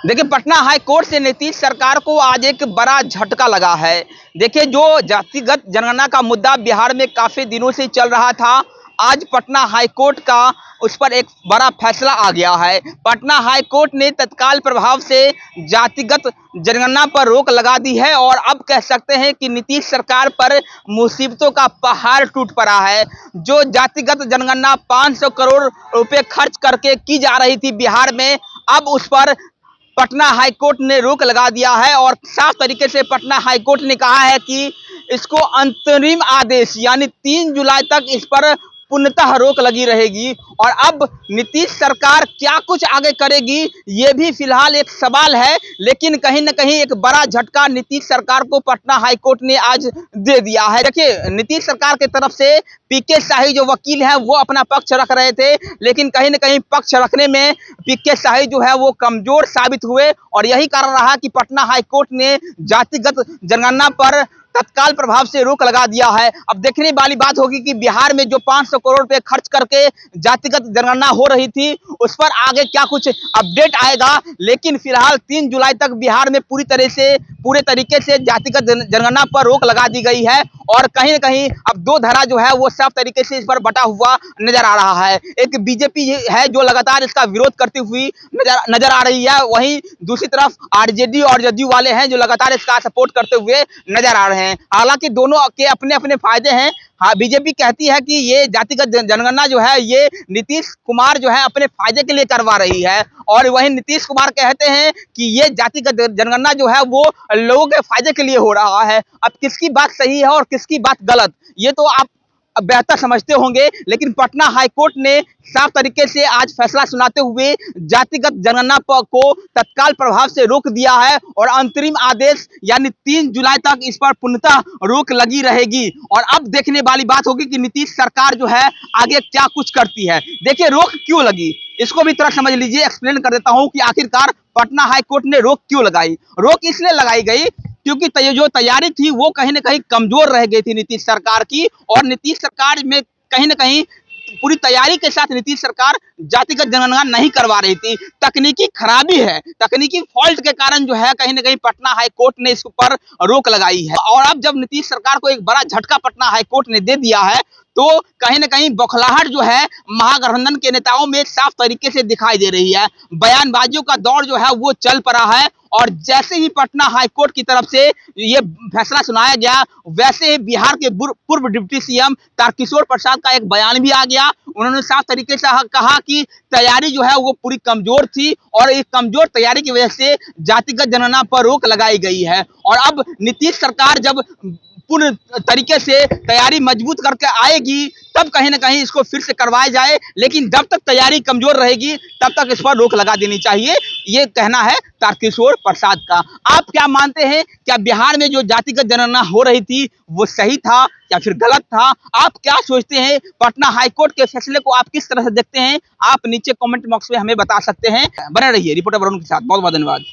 देखिए, Patna high court से नीतीश सरकार को आज एक बड़ा झटका लगा है। देखिए, जो जातिगत जनगणना का मुद्दा बिहार में काफी दिनों से चल रहा था, आज पटना हाई कोर्ट का उस पर एक बड़ा फैसला आ गया है। पटना हाई कोर्ट ने तत्काल प्रभाव से जातिगत जनगणना पर रोक लगा दी है और अब कह सकते हैं कि नीतीश सरकार पर मुसीबतों का पहाड़ टूट पड़ा है। जो जातिगत जनगणना 500 करोड़ रुपए खर्च करके की जा रही थी बिहार में, अब उस पर पटना हाई कोर्ट ने रोक लगा दिया है और साफ तरीके से पटना हाई कोर्ट ने कहा है कि इसको अंतरिम आदेश यानी 3 जुलाई तक इस पर पूर्णतः रोक लगी रहेगी। और अब नीतीश सरकार क्या कुछ आगे करेगी, ये भी फिलहाल एक सवाल है, लेकिन कहीं ना कहीं एक बड़ा झटका नीतीश सरकार को पटना हाई कोर्ट ने आज दे दिया है। देखिए, नीतीश सरकार की तरफ से पीके शाही जो वकील हैं वो अपना पक्ष रख रहे थे, लेकिन कहीं ना कहीं पक्ष रखने में पीके शाही जो है वो कमजोर साबित हुए और यही कारण रहा कि पटना हाई कोर्ट ने जातिगत जनगणना पर तत्काल प्रभाव से रोक लगा दिया है। अब देखने वाली बात होगी कि बिहार में जो 500 करोड़ रुपए खर्च करके जातिगत जनगणना हो रही थी, उस पर आगे क्या कुछ अपडेट आएगा। लेकिन फिलहाल 3 जुलाई तक बिहार में पूरे तरीके से जातिगत जनगणना पर रोक लगा दी गई है और कहीं ना कहीं अब दो धारा जो है वो साफ तरीके से इस पर बटा हुआ नजर आ रहा है। एक बीजेपी है जो लगातार इसका विरोध करती हुई नजर आ रही है, वहीं दूसरी तरफ आरजेडी और जदयू वाले हैं जो लगातार इसका सपोर्ट करते हुए नजर आ रहे हैं। हालांकि दोनों के अपने अपने फायदे हैं। हाँ, बीजेपी कहती है कि ये जातिगत जनगणना जो है ये नीतीश कुमार जो है अपने फायदे के लिए करवा रही है, और वहीं नीतीश कुमार कहते हैं कि ये जातिगत जनगणना जो है वो लोगों के फायदे के लिए हो रहा है। अब किसकी बात सही है और किसकी बात गलत, ये तो आप बेहतर समझते होंगे, लेकिन पटना हाई कोर्ट ने साफ तरीके से आज फैसला सुनाते हुए जातिगत जनगणना को तत्काल प्रभाव से रोक दिया है और अंतरिम आदेश यानी 3 जुलाई तक इस पर पूर्णतः रोक लगी रहेगी। और अब देखने वाली बात होगी कि नीतीश सरकार जो है आगे क्या कुछ करती है। देखिए, रोक क्यों लगी इसको भी थोड़ा समझ लीजिए। एक्सप्लेन कर देता हूं कि आखिरकार पटना हाई कोर्ट ने रोक क्यों लगाई। रोक इसलिए लगाई गई क्योंकि जो तैयारी थी वो कहीं ना कहीं कमजोर रह गई थी नीतीश सरकार की, और नीतीश सरकार में कहीं ना कहीं पूरी तैयारी के साथ नीतीश सरकार जातिगत जनगणना नहीं करवा रही थी। तकनीकी खराबी है, तकनीकी फॉल्ट के कारण जो है कहीं ना कहीं पटना हाई कोर्ट ने इस पर रोक लगाई है। और अब जब नीतीश सरकार को एक बड़ा झटका पटना हाई कोर्ट ने दे दिया है, तो कहीं ना कहीं बौखलाहट जो है महागठबंधन के नेताओं में साफ तरीके से दिखाई दे रही है। बयानबाजियों का दौर जो है वो चल पड़ा है, और जैसे ही पटना हाई कोर्ट की तरफ से ये फैसला सुनाया गया, वैसे ही बिहार के पूर्व डिप्टी सीएम तारकिशोर प्रसाद का एक बयान भी आ गया। उन्होंने साफ तरीके से कहा कि तैयारी जो है वो पूरी कमजोर थी और एक कमजोर तैयारी की वजह से जातिगत जनगणना पर रोक लगाई गई है। और अब नीतीश सरकार जब पूर्ण तरीके से तैयारी मजबूत करके आएगी, तब कहीं ना कहीं इसको फिर से करवाया जाए, लेकिन जब तक तैयारी कमजोर रहेगी तब तक इस पर रोक लगा देनी चाहिए, ये कहना है तारकिशोर प्रसाद का। आप क्या मानते हैं, क्या बिहार में जो जातिगत जनगणना हो रही थी वो सही था या फिर गलत था? आप क्या सोचते हैं? पटना हाई कोर्ट के फैसले को आप किस तरह से देखते हैं? आप नीचे कमेंट बॉक्स में हमें बता सकते हैं। बने रहिए रिपोर्टर वरुण के साथ। बहुत बहुत धन्यवाद।